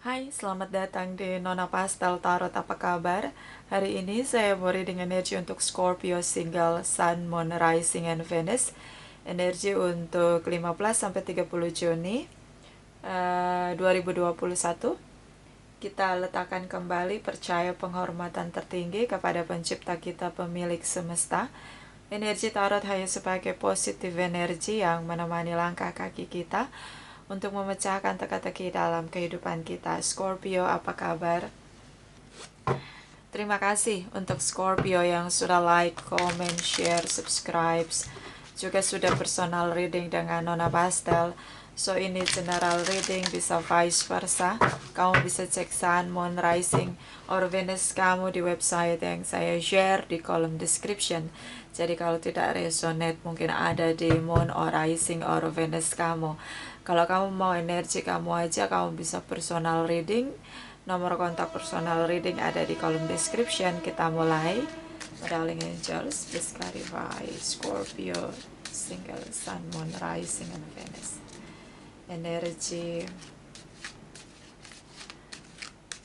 Hai, selamat datang di Nona Pastel Tarot. Apa kabar? Hari ini saya mau reading energi untuk Scorpio single Sun, Moon, Rising, and Venus. Energi untuk 15-30 Juni 2021. Kita letakkan kembali percaya penghormatan tertinggi kepada pencipta kita, pemilik semesta. Energi tarot hanya sebagai positif energi yang menemani langkah kaki kita untuk memecahkan teka-teki dalam kehidupan kita. Scorpio, apa kabar? Terima kasih untuk Scorpio yang sudah like, comment, share, subscribe, juga sudah personal reading dengan Nona Pastel. So ini general reading, bisa vice versa. Kamu bisa cek Sun, Moon, Rising, or Venus kamu di website yang saya share di kolom description. Jadi kalau tidak resonate, mungkin ada di Moon or Rising or Venus kamu. Kalau kamu mau energi kamu aja, kamu bisa personal reading. Nomor kontak personal reading ada di kolom description. Kita mulai. Darling Angels, please clarify Scorpio single Sun, Moon, Rising, and Venus. Energi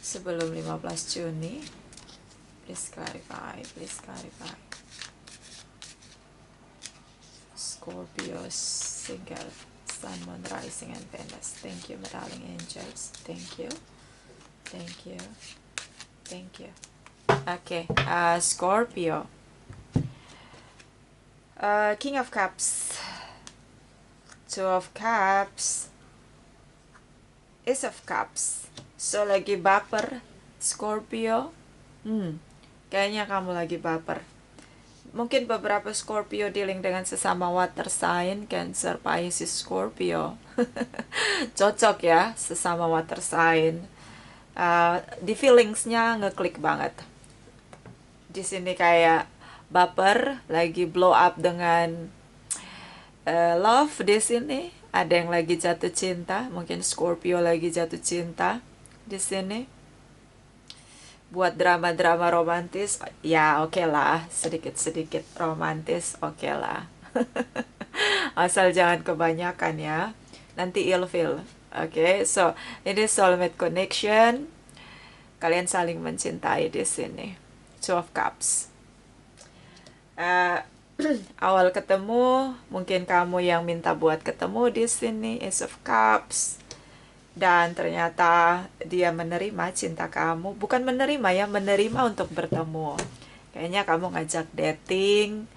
sebelum 15 Juni. Please clarify, please clarify. Scorpio single Sun, Moon, Rising, and Venus. Thank you, my darling angels. Thank you. Thank you. Thank you. Okay, Scorpio. King of Cups. Two of Cups. Ace of Cups. So, lagi baper, Scorpio. Kayaknya kamu lagi baper. Mungkin beberapa Scorpio dealing dengan sesama water sign, Cancer, Pisces, Scorpio. Cocok ya, sesama water sign. Di feelingsnya ngeklik banget. Di sini kayak baper, lagi blow up dengan love. Di sini ada yang lagi jatuh cinta, mungkin Scorpio lagi jatuh cinta di sini. Buat drama-drama romantis, ya oke lah, sedikit-sedikit romantis, oke lah. Asal jangan kebanyakan ya, nanti ilfeel. Oke, so ini soulmate connection. Kalian saling mencintai di sini. Two of Cups. Awal ketemu, mungkin kamu yang minta buat ketemu di sini, Ace of Cups. Dan ternyata dia menerima cinta kamu. Bukan menerima ya, menerima untuk bertemu. Kayaknya kamu ngajak dating,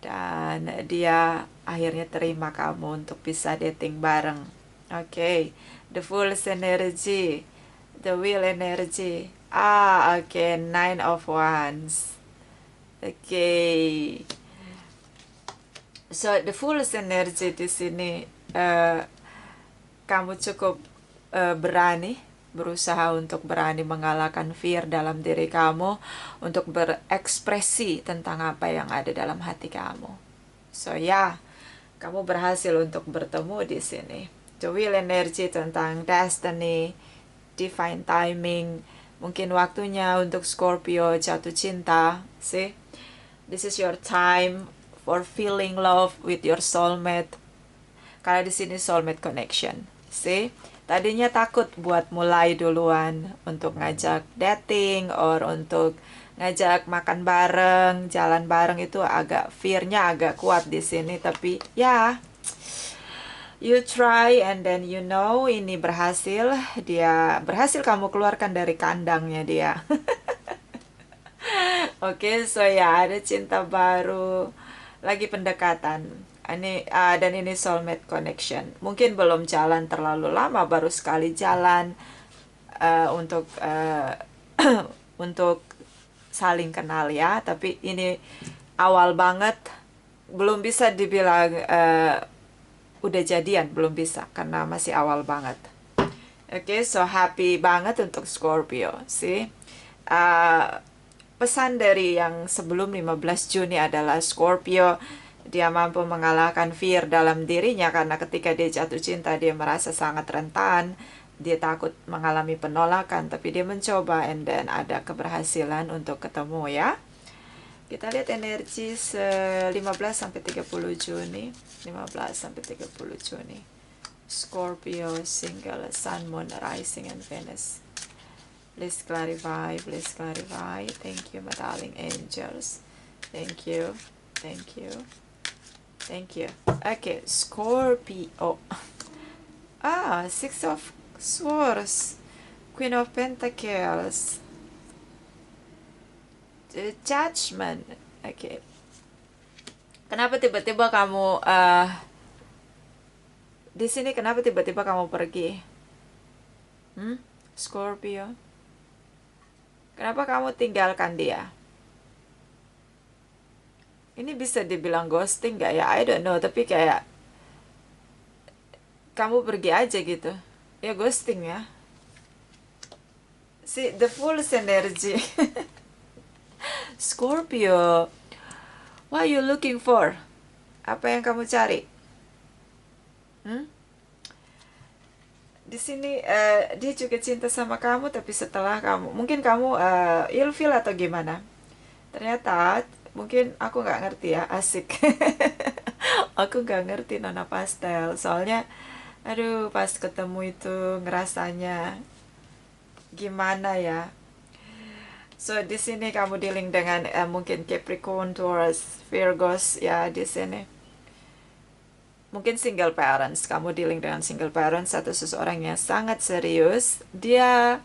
dan dia akhirnya terima kamu untuk bisa dating bareng. Oke, the Fool's energy, the Wheel energy. Oke, Nine of Wands. Oke. So, the Fool's energy di sini, kamu cukup berani, berusaha untuk berani mengalahkan fear dalam diri kamu, untuk berekspresi tentang apa yang ada dalam hati kamu. So ya, kamu berhasil untuk bertemu di sini. The Wheel energy tentang destiny, divine timing. Mungkin waktunya untuk Scorpio jatuh cinta. See, this is your time for feeling love with your soulmate. Karena di sini soulmate connection. See, tadinya takut buat mulai duluan untuk ngajak dating or untuk ngajak makan bareng, jalan bareng, itu agak fear-nya agak kuat di sini. Tapi ya, you try and then you know ini berhasil. Dia berhasil kamu keluarkan dari kandangnya dia. Oke, so ya, ada cinta baru, lagi pendekatan. Ini dan ini soulmate connection. Mungkin belum jalan terlalu lama, baru sekali jalan untuk untuk saling kenal ya. Tapi ini awal banget, belum bisa dibilang udah jadian, belum bisa karena masih awal banget. Oke, so happy banget untuk Scorpio sih. Pesan dari yang sebelum 15 Juni adalah Scorpio, dia mampu mengalahkan fear dalam dirinya, karena ketika dia jatuh cinta dia merasa sangat rentan, dia takut mengalami penolakan, tapi dia mencoba and then ada keberhasilan untuk ketemu ya. Kita lihat energi 15-30 Juni. 15-30 Juni Scorpio, single, Sun, Moon, Rising, and Venus. Please clarify, please clarify. Thank you, my darling angels. Thank you, thank you, thank you. Okay, Scorpio. Six of Swords, Queen of Pentacles, the Judgment. Okay. Kenapa tiba-tiba kamu di sini? Kenapa tiba-tiba kamu pergi? Scorpio. Kenapa kamu tinggalkan dia? Ini bisa dibilang ghosting gak ya? I don't know, tapi kayak kamu pergi aja gitu. Ya ghosting ya. See, the Fool's energy. Scorpio, what are you looking for? Apa yang kamu cari? Di sini dia juga cinta sama kamu, tapi setelah kamu, mungkin kamu ilfeel atau gimana? Ternyata mungkin aku nggak ngerti ya, asik. Aku nggak ngerti Nona Pastel, soalnya aduh pas ketemu itu ngerasanya gimana ya. So di sini kamu dealing dengan mungkin Capricorn, Taurus, Virgos ya di sini. Mungkin single parents, kamu dealing dengan single parents atau seseorang yang sangat serius. Dia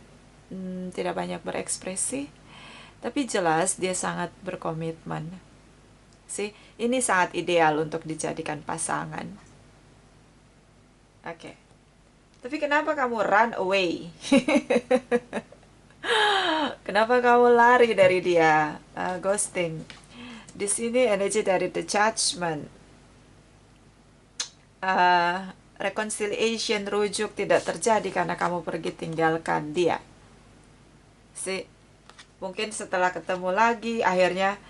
tidak banyak berekspresi, tapi jelas dia sangat berkomitmen. Ini sangat ideal untuk dijadikan pasangan. Oke. Tapi kenapa kamu run away? Kenapa kamu lari dari dia? Ghosting. Di sini energi dari The Judgment. Reconciliation, rujuk tidak terjadi karena kamu pergi tinggalkan dia. Mungkin setelah ketemu lagi, akhirnya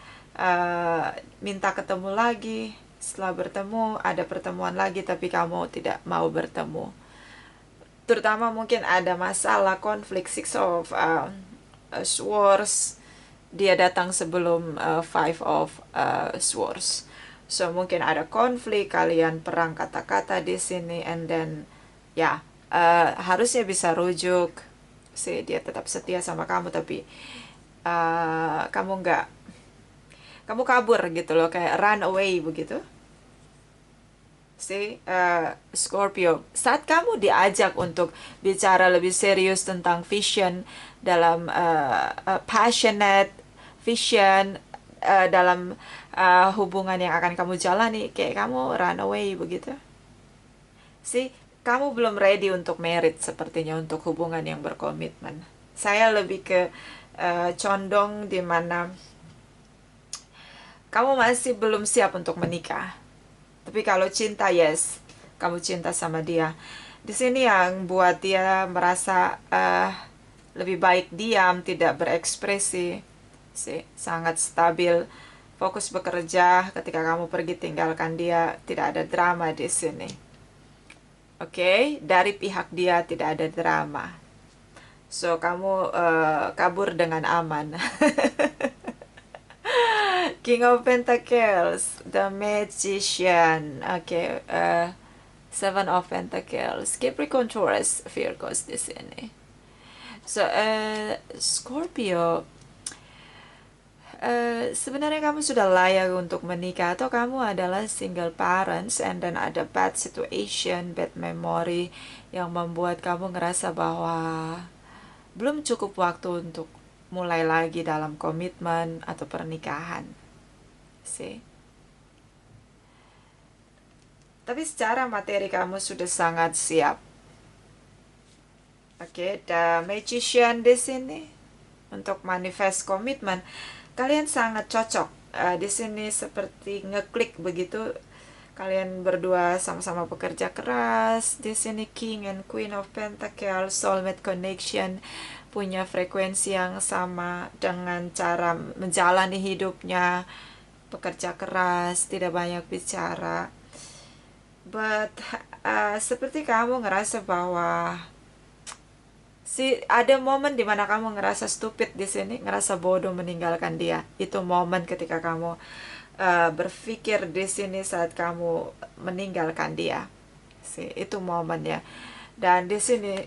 minta ketemu lagi. Setelah bertemu, ada pertemuan lagi, tapi kamu tidak mau bertemu. Terutama mungkin ada masalah, konflik, Six of Swords. Dia datang sebelum Five of Swords. So mungkin ada konflik, kalian perang kata-kata di sini, and then ya harusnya bisa rujuk. Dia tetap setia sama kamu, tapi kamu nggak, kamu kabur gitu loh, kayak run away begitu. Scorpio, saat kamu diajak untuk bicara lebih serius tentang vision dalam passionate vision dalam hubungan yang akan kamu jalani, kayak kamu run away begitu. Kamu belum ready untuk married sepertinya, untuk hubungan yang berkomitmen. Saya lebih ke condong di mana kamu masih belum siap untuk menikah. Tapi kalau cinta, yes, kamu cinta sama dia. Di sini yang buat dia merasa lebih baik diam, tidak berekspresi. Sangat stabil, fokus bekerja. Ketika kamu pergi tinggalkan dia, tidak ada drama di sini. Oke, dari pihak dia tidak ada drama. So kamu kabur dengan aman. King of Pentacles, the Magician. Oke, Seven of Pentacles, Capricorn, Taurus, Virgos di sini. So Scorpio, sebenarnya kamu sudah layak untuk menikah, atau kamu adalah single parents and then ada bad situation, bad memory yang membuat kamu ngerasa bahwa belum cukup waktu untuk mulai lagi dalam komitmen atau pernikahan. Tapi secara materi kamu sudah sangat siap. Oke, the Magician di sini untuk manifest komitmen. Kalian sangat cocok. Di sini seperti ngeklik begitu. Kalian berdua sama-sama bekerja keras. Di sini King and Queen of Pentacles, soulmate connection, punya frekuensi yang sama dengan cara menjalani hidupnya, bekerja keras, tidak banyak bicara. But seperti kamu ngerasa bahwa ada momen dimana kamu ngerasa stupid di sini, ngerasa bodoh meninggalkan dia. Itu momen ketika kamu berpikir di sini saat kamu meninggalkan dia. sih itu momennya. Dan di sini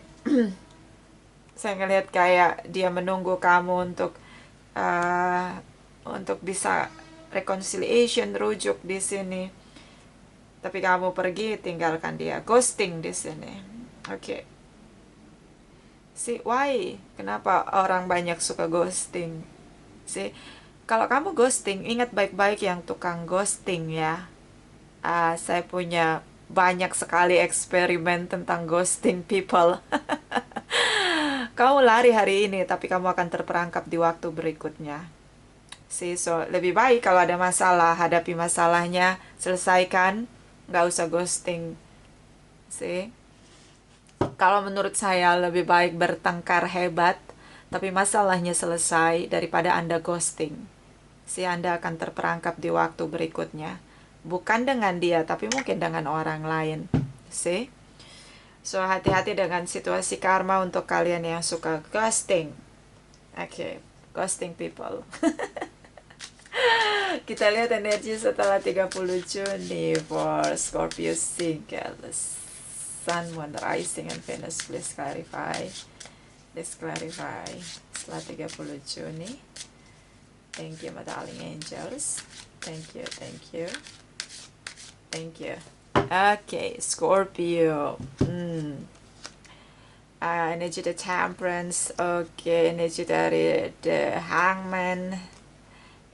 saya ngelihat kayak dia menunggu kamu uh, untuk bisa reconciliation, rujuk di sini. Tapi kamu pergi, tinggalkan dia, ghosting di sini. Oke. See, why? Kenapa orang banyak suka ghosting? See, kalau kamu ghosting, ingat baik-baik yang tukang ghosting ya. Saya punya banyak sekali eksperimen tentang ghosting people. Kamu lari hari ini, tapi kamu akan terperangkap di waktu berikutnya. See, so lebih baik kalau ada masalah, hadapi masalahnya, selesaikan, nggak usah ghosting. See, kalau menurut saya lebih baik bertengkar hebat, tapi masalahnya selesai daripada Anda ghosting. Si Anda akan terperangkap di waktu berikutnya. Bukan dengan dia, tapi mungkin dengan orang lain. See? So, hati-hati dengan situasi karma untuk kalian yang suka ghosting. Oke, ghosting people. Kita lihat energi setelah 30 Juni for Scorpio singles. Sun, Moon, Rising, and Venus. Please clarify. Please clarify. Setelah 30 Juni. Thank you, my darling angels. Thank you, thank you. Thank you. Okay, Scorpio. Energi the Temperance. Okay, energi dari the Hangman.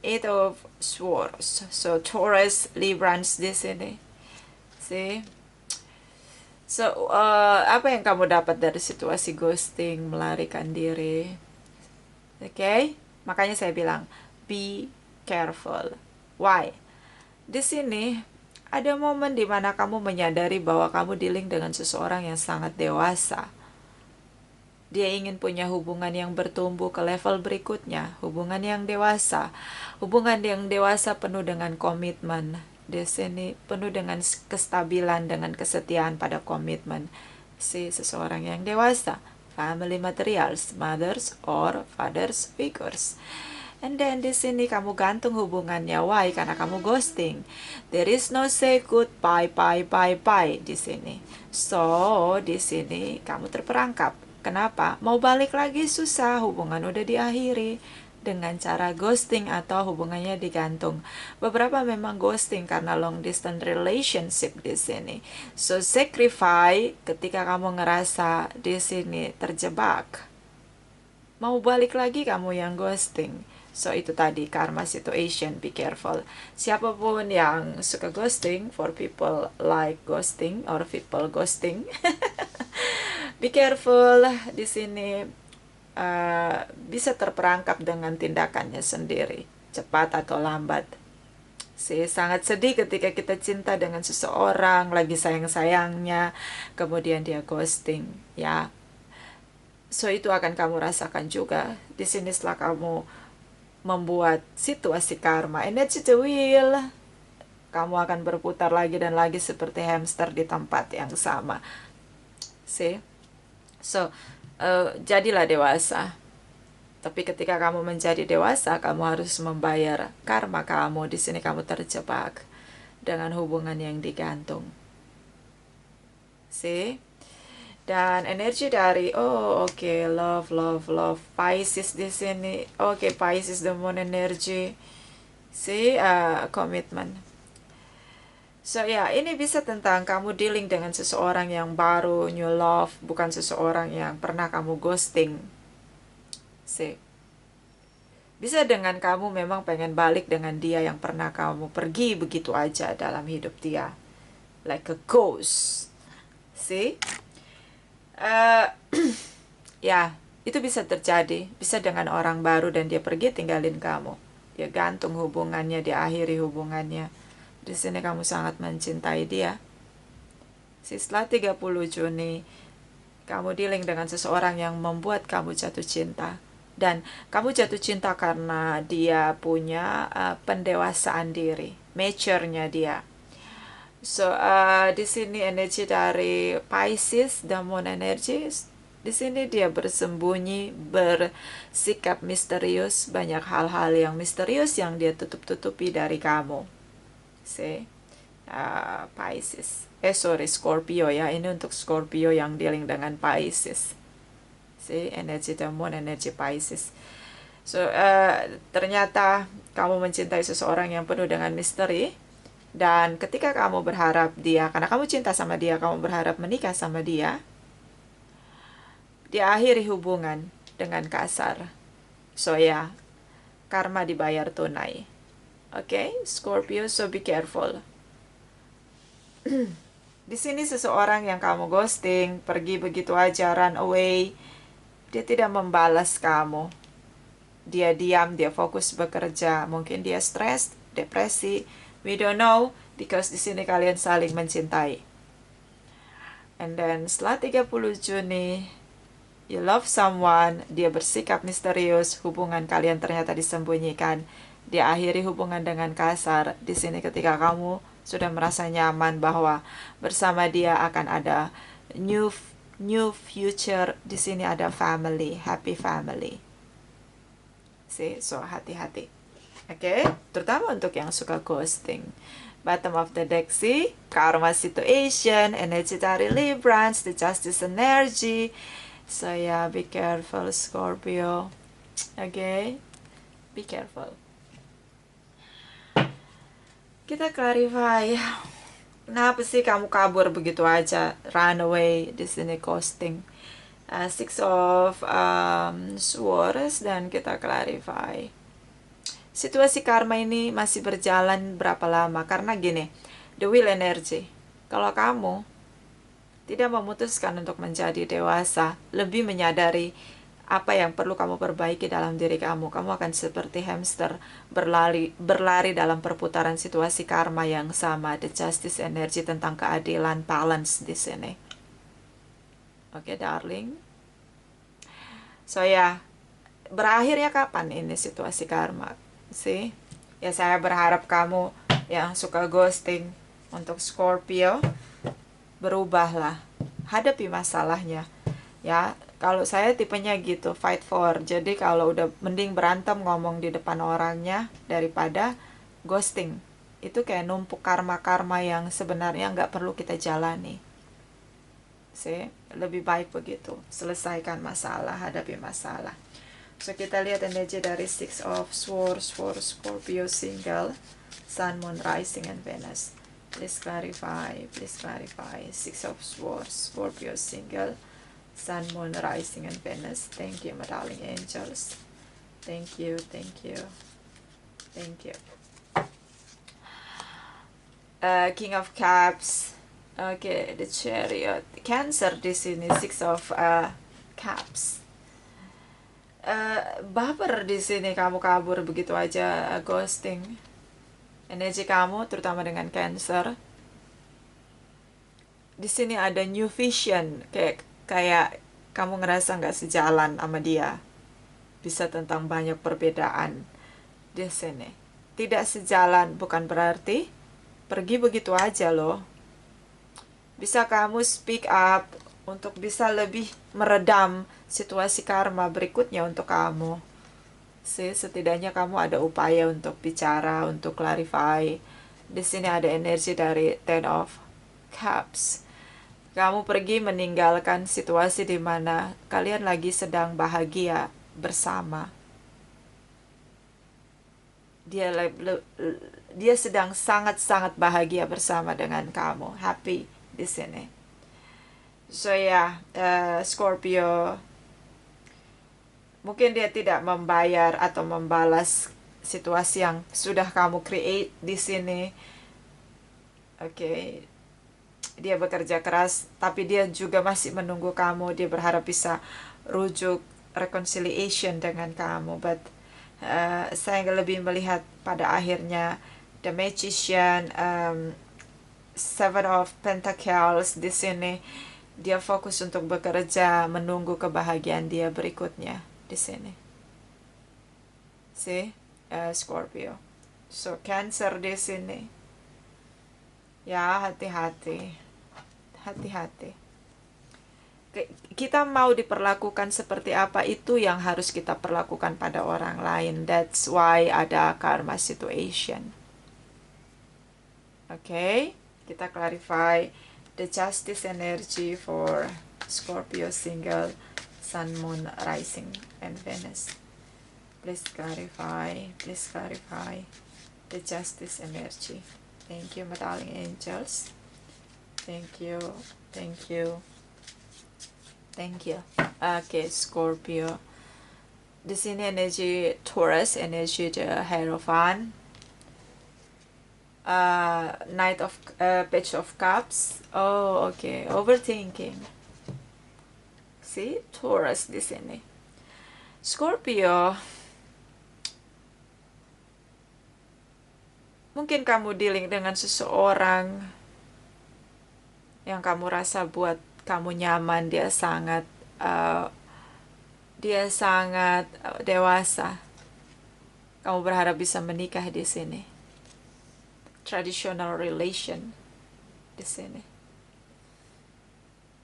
Eight of Swords. So, Taurus, Librans di sini. See? So, apa yang kamu dapat dari situasi ghosting, melarikan diri? Okay? Makanya saya bilang, be careful. Why? Di sini ada momen di mana kamu menyadari bahwa kamu dealing dengan seseorang yang sangat dewasa. Dia ingin punya hubungan yang bertumbuh ke level berikutnya, hubungan yang dewasa. Hubungan yang dewasa penuh dengan komitmen. Di sini penuh dengan kestabilan, dengan kesetiaan pada komitmen. Si seseorang yang dewasa, family materials, mothers or fathers figures. And then di sini kamu gantung hubungannya. Why? Karena kamu ghosting. There is no say goodbye, bye di sini. So, di sini kamu terperangkap. Kenapa? Mau balik lagi susah, hubungan udah diakhiri dengan cara ghosting atau hubungannya digantung. Beberapa memang ghosting karena long distance relationship di sini. So sacrifice ketika kamu ngerasa di sini terjebak. Mau balik lagi kamu yang ghosting. So itu tadi karma situation, be careful. Siapapun yang suka ghosting, for people like ghosting or people ghosting. Be careful di sini, bisa terperangkap dengan tindakannya sendiri, cepat atau lambat. Sangat sedih ketika kita cinta dengan seseorang, lagi sayang-sayangnya, kemudian dia ghosting, ya. So itu akan kamu rasakan juga. Di sini setelah kamu membuat situasi karma, energy the wheel, kamu akan berputar lagi dan lagi seperti hamster di tempat yang sama. So, jadilah dewasa. Tapi ketika kamu menjadi dewasa, kamu harus membayar karma kamu. Di sini kamu terjebak dengan hubungan yang digantung. Dan energi dari love Pisces di sini. Pisces the moon energy. Komitmen. So ini bisa tentang kamu dealing dengan seseorang yang baru, new love, bukan seseorang yang pernah kamu ghosting. Bisa dengan kamu memang pengen balik dengan dia yang pernah kamu pergi begitu aja dalam hidup dia. Like a ghost. Itu bisa terjadi. Bisa dengan orang baru dan dia pergi tinggalin kamu. Dia gantung hubungannya, dia akhiri hubungannya. Di sini kamu sangat mencintai dia. Setelah 30 Juni, kamu dealing dengan seseorang yang membuat kamu jatuh cinta. Dan kamu jatuh cinta karena dia punya pendewasaan diri, mature-nya dia. So, di sini energi dari Pisces, the moon energy. Di sini dia bersembunyi, bersikap misterius, banyak hal-hal yang misterius yang dia tutup-tutupi dari kamu. Pisces. Sorry, Scorpio ya. Ini untuk Scorpio yang dealing dengan Pisces. See, energi the moon, energi Pisces. So, ternyata kamu mencintai seseorang yang penuh dengan misteri. Dan ketika kamu berharap dia, karena kamu cinta sama dia, kamu berharap menikah sama dia, diakhiri hubungan dengan kasar. So ya, karma dibayar tunai. Oke, Scorpio, so be careful. Di sini seseorang yang kamu ghosting, pergi begitu aja, run away, dia tidak membalas kamu. Dia diam, dia fokus bekerja, mungkin dia stres, depresi, we don't know, because di sini kalian saling mencintai. And then setelah 30 Juni, you love someone, dia bersikap misterius, hubungan kalian ternyata disembunyikan, dia akhiri hubungan dengan kasar. Di sini ketika kamu sudah merasa nyaman bahwa bersama dia akan ada new future, di sini ada family, happy family. See, so hati-hati. Oke, terutama untuk yang suka ghosting. Bottom of the deck, see, karma situation, energy dari Librans, the justice energy. So yeah, be careful, Scorpio. Okay, be careful. Kita clarify. Kenapa sih kamu kabur begitu aja, run away, di sini ghosting? Six of Swords, dan kita clarify. Situasi karma ini masih berjalan berapa lama? Karena gini, the will energy. Kalau kamu tidak memutuskan untuk menjadi dewasa, lebih menyadari apa yang perlu kamu perbaiki dalam diri kamu, kamu akan seperti hamster berlari dalam perputaran situasi karma yang sama, the justice energy, tentang keadilan, balance di sini. Oke, darling. So ya, berakhirnya kapan ini situasi karma? Sih, ya saya berharap kamu yang suka ghosting, untuk Scorpio, berubahlah, hadapi masalahnya. Ya, kalau saya tipenya gitu, fight for. Jadi kalau udah mending berantem ngomong di depan orangnya daripada ghosting. Itu kayak numpuk karma-karma yang sebenarnya nggak perlu kita jalani. See, lebih baik begitu. Selesaikan masalah, hadapi masalah. So kita lihat energi dari Six of Swords for Scorpio single, Sun, Moon, Rising, and Venus. Please clarify, please clarify. Six of Swords, Scorpio single, Sun, Moon, Rising, and Venus. Thank you, my darling angels. Thank you, thank you, thank you. King of Cups. Okay, the Chariot. Cancer di sini, Six of Cups. Baper di sini, kamu kabur begitu aja, ghosting. Energi kamu, terutama dengan Cancer. Di sini ada new vision, kayak kamu ngerasa nggak sejalan sama dia. Bisa tentang banyak perbedaan di sini. Tidak sejalan bukan berarti pergi begitu aja loh. Bisa kamu speak up untuk bisa lebih meredam situasi karma berikutnya untuk kamu. Setidaknya kamu ada upaya untuk bicara, untuk clarify. Di sini ada energi dari Ten of Cups. Kamu pergi meninggalkan situasi di mana kalian lagi sedang bahagia bersama. Dia sedang sangat-sangat bahagia bersama dengan kamu, happy di sini. So ya, Scorpio, mungkin dia tidak membayar atau membalas situasi yang sudah kamu create di sini. Oke. Dia bekerja keras, tapi dia juga masih menunggu kamu. Dia berharap bisa rujuk reconciliation dengan kamu. But saya lebih melihat pada akhirnya the Magician, Seven of Pentacles di sini. Dia fokus untuk bekerja, menunggu kebahagiaan dia berikutnya di sini. See, Scorpio. So Cancer di sini. Ya, hati-hati. Hati-hati. Kita mau diperlakukan seperti apa, itu yang harus kita perlakukan pada orang lain. That's why ada karma situation. Okay, kita clarify the justice energy for Scorpio single, Sun, Moon, Rising, and Venus. Please clarify the justice energy. Thank you, my darling angels. Thank you. Okay, Scorpio. Di sini energi Taurus, energi the Hierophant. Page of Cups. Oh, okay. Overthinking. See, Taurus di sini. Scorpio, mungkin kamu dealing dengan seseorang yang kamu rasa buat kamu nyaman, dia sangat dewasa. Kamu berharap bisa menikah di sini. Traditional relation di sini.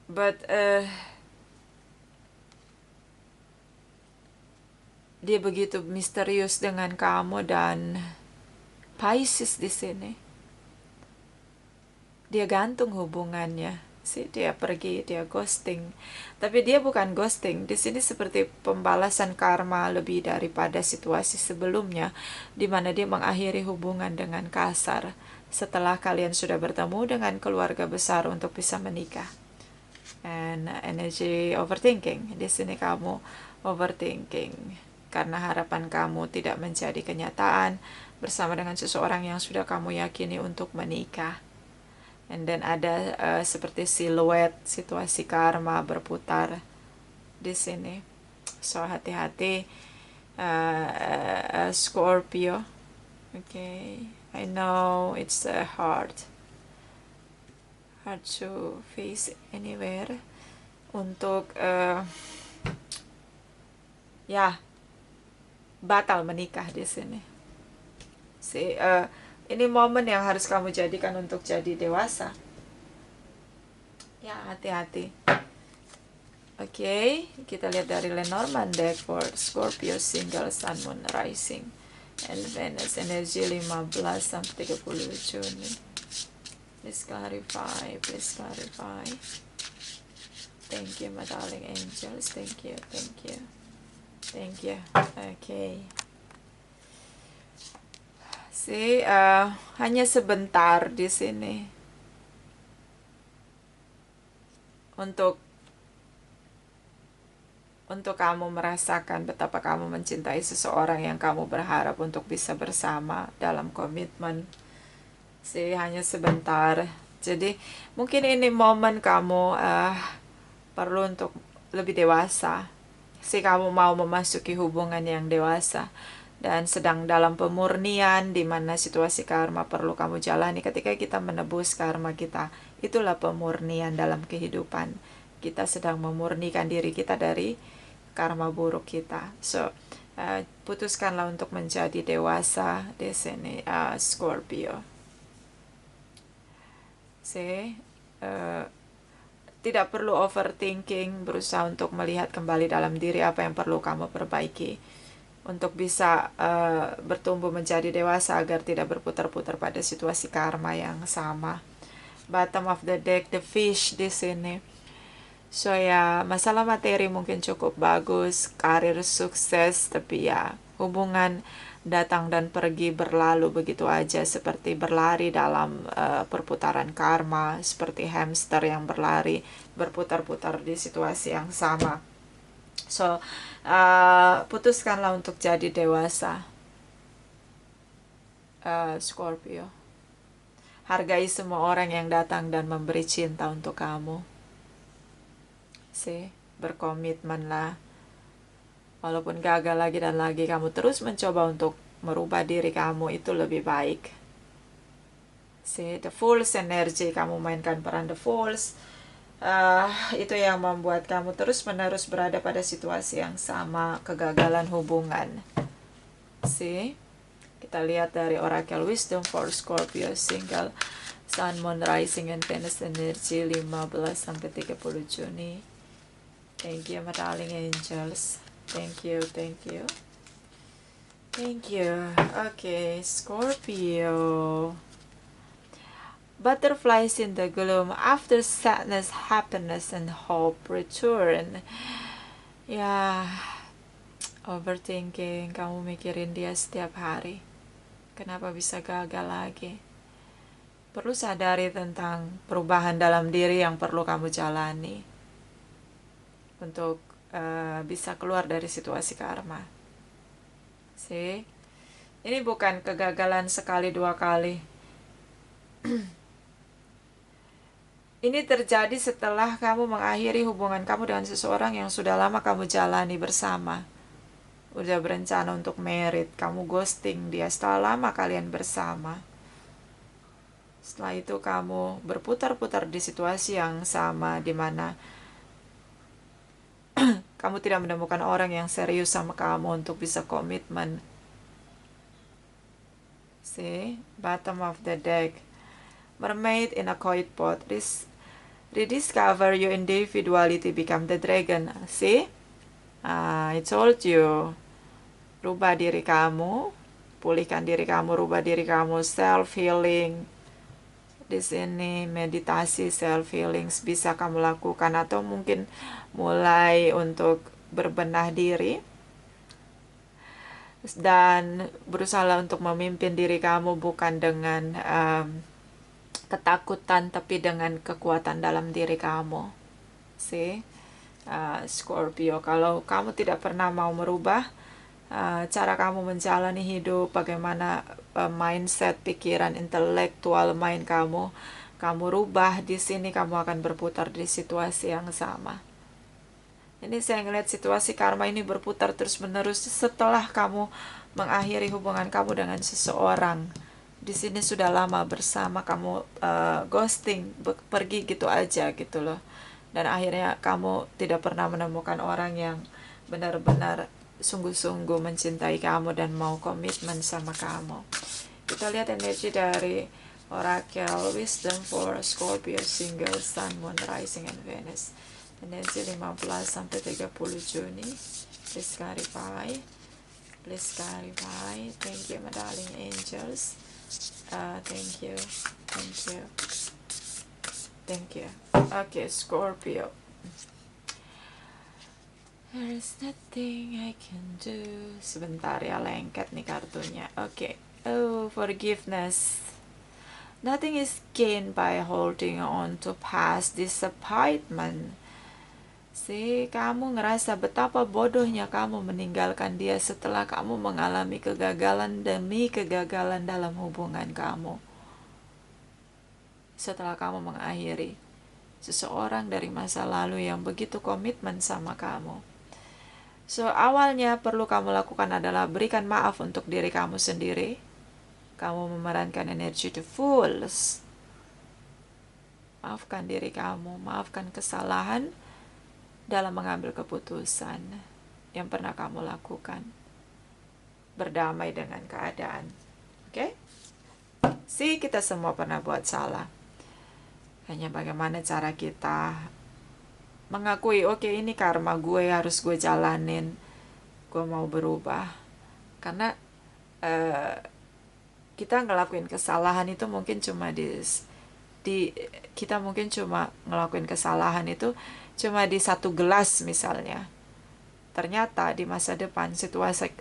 But dia begitu misterius dengan kamu, dan Pisces di sini. Dia gantung hubungannya. Dia pergi, dia ghosting. Tapi dia bukan ghosting. Di sini seperti pembalasan karma lebih daripada situasi sebelumnya, di mana dia mengakhiri hubungan dengan kasar setelah kalian sudah bertemu dengan keluarga besar untuk bisa menikah. And energy overthinking. Di sini kamu overthinking karena harapan kamu tidak menjadi kenyataan bersama dengan seseorang yang sudah kamu yakini untuk menikah. And then ada seperti siluet situasi karma berputar di sini. So hati-hati, Scorpio. Okay, I know it's hard to face anywhere untuk batal menikah di sini. Ini momen yang harus kamu jadikan untuk jadi dewasa. Ya, hati-hati. Oke, kita lihat dari Lenormand deck for Scorpio single, Sun, Moon, Rising, and Venus. Energi 15 sampai 30 Juni. Please clarify. Thank you, my darling angels. Thank you. Okay. Hanya sebentar di sini untuk kamu merasakan betapa kamu mencintai seseorang yang kamu berharap untuk bisa bersama dalam komitmen. Hanya sebentar. Jadi mungkin ini momen kamu perlu untuk lebih dewasa. Kamu mau memasuki hubungan yang dewasa dan sedang dalam pemurnian, di mana situasi karma perlu kamu jalani. Ketika kita menebus karma kita, itulah pemurnian dalam kehidupan. Kita sedang memurnikan diri kita dari karma buruk kita. Putuskanlah untuk menjadi dewasa di sini, Scorpio. Tidak perlu overthinking, berusaha untuk melihat kembali dalam diri apa yang perlu kamu perbaiki untuk bisa bertumbuh menjadi dewasa agar tidak berputar-putar pada situasi karma yang sama. Bottom of the deck, the fish di sini. Masalah materi mungkin cukup bagus, karir sukses, tapi hubungan datang dan pergi, berlalu begitu aja, seperti berlari dalam perputaran karma, seperti hamster yang berlari berputar-putar di situasi yang sama. Putuskanlah untuk jadi dewasa, Scorpio. Hargai semua orang yang datang dan memberi cinta untuk kamu. Berkomitmenlah. Walaupun gagal lagi dan lagi, kamu terus mencoba untuk merubah diri kamu, itu lebih baik. The Fool's energy, kamu mainkan peran The Fools. Itu yang membuat kamu terus-menerus berada pada situasi yang sama, kegagalan hubungan. Kita lihat dari Oracle Wisdom for Scorpio single, Sun, Moon, Rising, and Venus. Energi 15 sampai 30 Juni. Thank you, my darling angels. Thank you. Okay, Scorpio. Butterflies in the gloom, after sadness, happiness, and hope return. Ya, overthinking, kamu mikirin dia setiap hari. Kenapa bisa gagal lagi? Perlu sadari tentang perubahan dalam diri yang perlu kamu jalani untuk bisa keluar dari situasi karma. See? Ini bukan kegagalan sekali dua kali. Ini terjadi setelah kamu mengakhiri hubungan kamu dengan seseorang yang sudah lama kamu jalani bersama. Udah berencana untuk married, kamu ghosting dia setelah lama kalian bersama. Setelah itu kamu berputar-putar di situasi yang sama, di mana kamu tidak menemukan orang yang serius sama kamu untuk bisa komitmen. See, bottom of the deck. Mermaid in a koi pot. Rediscover your individuality, become the dragon. See? I told you. Rubah diri kamu, pulihkan diri kamu, rubah diri kamu, self healing. Di sini meditasi self healing bisa kamu lakukan, atau mungkin mulai untuk berbenah diri dan berusaha untuk memimpin diri kamu bukan dengan ketakutan, tapi dengan kekuatan dalam diri kamu. See? Scorpio, kalau kamu tidak pernah mau merubah cara kamu menjalani hidup, bagaimana mindset, pikiran, intelektual mind kamu rubah, di sini kamu akan berputar di situasi yang sama. Ini saya ngeliat situasi karma ini berputar terus-menerus setelah kamu mengakhiri hubungan kamu dengan seseorang. Di sini sudah lama bersama, kamu ghosting, pergi gitu aja gitu loh. Dan akhirnya kamu tidak pernah menemukan orang yang benar-benar sungguh-sungguh mencintai kamu dan mau komitmen sama kamu. Kita lihat energi dari Oracle Wisdom for Scorpio Single Sun, Moon, Rising, and Venus. Energi 15 sampai 30 Juni. Please clarify. Please clarify. Thank you, my darling angels. Thank you. Thank you. Thank you. Okay, Scorpio. There's nothing I can do. Sebentar ya, lengket nih kartunya. Okay. Oh, forgiveness. Nothing is gained by holding on to past disappointment. Kamu ngerasa betapa bodohnya kamu meninggalkan dia setelah kamu mengalami kegagalan demi kegagalan dalam hubungan kamu. Setelah kamu mengakhiri seseorang dari masa lalu yang begitu komitmen sama kamu. So, awalnya perlu kamu lakukan adalah berikan maaf untuk diri kamu sendiri. Kamu memerankan energi the fools. Maafkan diri kamu, maafkan kesalahan dalam mengambil keputusan yang pernah kamu lakukan. Berdamai dengan keadaan. Oke? Kita semua pernah buat salah. Hanya bagaimana cara kita mengakui, oke, ini karma gue, harus gue jalanin. Gue mau berubah. Karena kita ngelakuin kesalahan itu mungkin cuma kita mungkin cuma ngelakuin kesalahan itu cuma di satu gelas misalnya. Ternyata di masa depan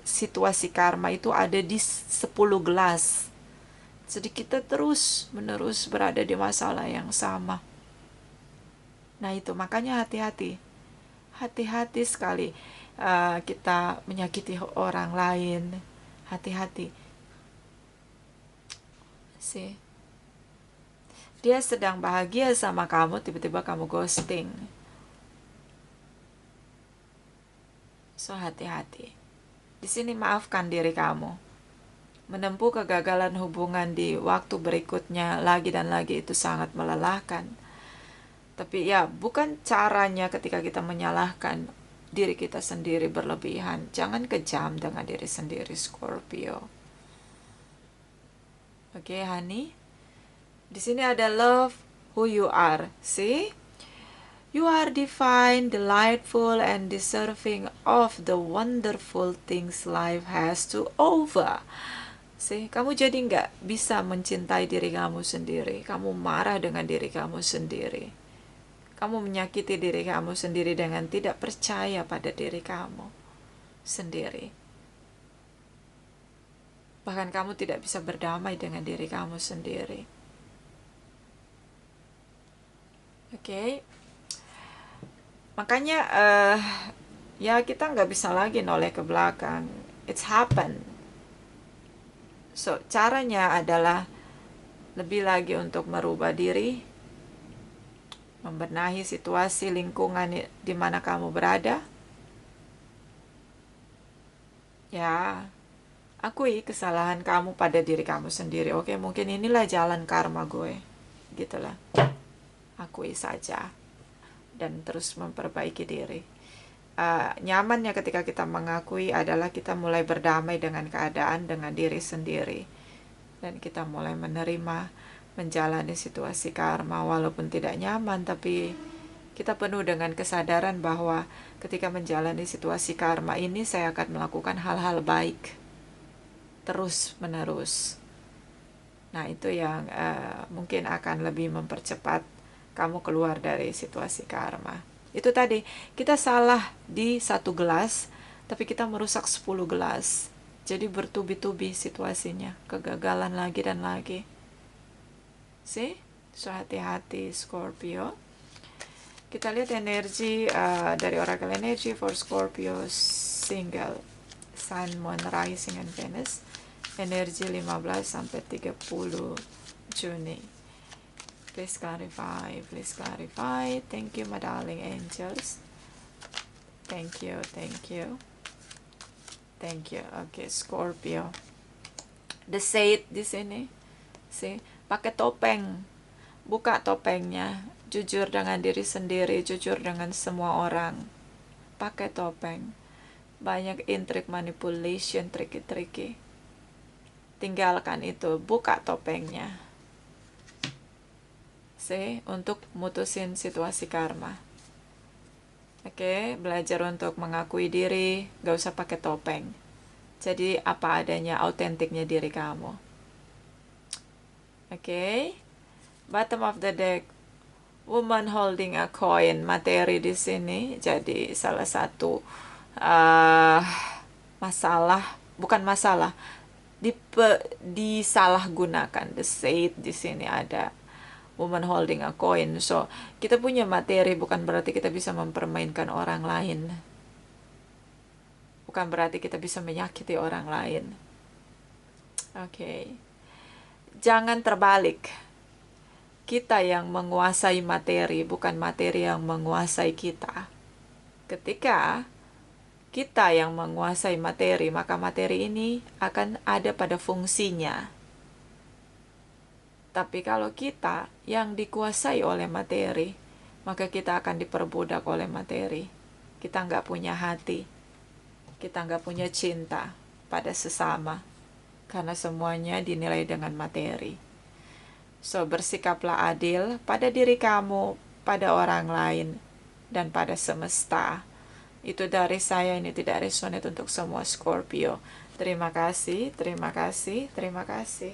situasi karma itu ada di 10 gelas. Jadi kita terus menerus berada di masalah yang sama. Nah itu makanya hati-hati. Hati-hati sekali kita menyakiti orang lain. Hati-hati. Dia sedang bahagia sama kamu, tiba-tiba kamu ghosting. So, hati-hati. Di sini maafkan diri kamu. Menempuh kegagalan hubungan di waktu berikutnya lagi dan lagi itu sangat melelahkan. Tapi ya, bukan caranya ketika kita menyalahkan diri kita sendiri berlebihan. Jangan kejam dengan diri sendiri, Scorpio. Oke, honey. Di sini ada love who you are. See? You are divine, delightful, and deserving of the wonderful things life has to offer. Kamu jadi nggak bisa mencintai diri kamu sendiri. Kamu marah dengan diri kamu sendiri. Kamu menyakiti diri kamu sendiri dengan tidak percaya pada diri kamu sendiri. Bahkan kamu tidak bisa berdamai dengan diri kamu sendiri. Oke. Makanya ya kita nggak bisa lagi noleh ke belakang. It's happened. So, caranya adalah lebih lagi untuk merubah diri, membenahi situasi lingkungan di mana kamu berada. Ya, akui kesalahan kamu pada diri kamu sendiri. Oke, mungkin inilah jalan karma gue. Gitulah. Akui saja. Dan terus memperbaiki diri. Nyamannya ketika kita mengakui adalah kita mulai berdamai dengan keadaan, dengan diri sendiri. Dan kita mulai menerima, menjalani situasi karma walaupun tidak nyaman, tapi kita penuh dengan kesadaran bahwa ketika menjalani situasi karma ini saya akan melakukan hal-hal baik terus menerus. Nah, itu yang mungkin akan lebih mempercepat kamu keluar dari situasi karma. Itu tadi, kita salah di 1 gelas, tapi kita merusak 10 gelas. Jadi bertubi-tubi situasinya, kegagalan lagi dan lagi. So hati-hati Scorpio. Kita lihat energi dari Oracle Energy for Scorpio single Sun, Moon, Rising, and Venus. Energi 15 sampai 30 Juni. Please clarify, please clarify. Thank you, my darling angels. Thank you, thank you. Thank you. Okay, Scorpio. The Saint di sini. Pakai topeng. Buka topengnya. Jujur dengan diri sendiri, jujur dengan semua orang. Pakai topeng. Banyak intrik, manipulation, tricky. Tinggalkan itu, buka topengnya. Untuk mutusin situasi karma. Oke, belajar untuk mengakui diri, gak usah pakai topeng. Jadi apa adanya, autentiknya diri kamu. Oke, bottom of the deck, woman holding a coin, materi di sini. Jadi salah satu masalah, bukan masalah, disalahgunakan. The Saint di sini ada woman holding a coin. So, kita punya materi bukan berarti kita bisa mempermainkan orang lain. Bukan berarti kita bisa menyakiti orang lain. Oke. Jangan terbalik. Kita yang menguasai materi, bukan materi yang menguasai kita. Ketika kita yang menguasai materi, maka materi ini akan ada pada fungsinya. Tapi kalau kita yang dikuasai oleh materi, maka kita akan diperbudak oleh materi. Kita nggak punya hati. Kita nggak punya cinta pada sesama. Karena semuanya dinilai dengan materi. So, bersikaplah adil pada diri kamu, pada orang lain, dan pada semesta. Itu dari saya, ini tidak resonate untuk semua Scorpio. Terima kasih, terima kasih, terima kasih.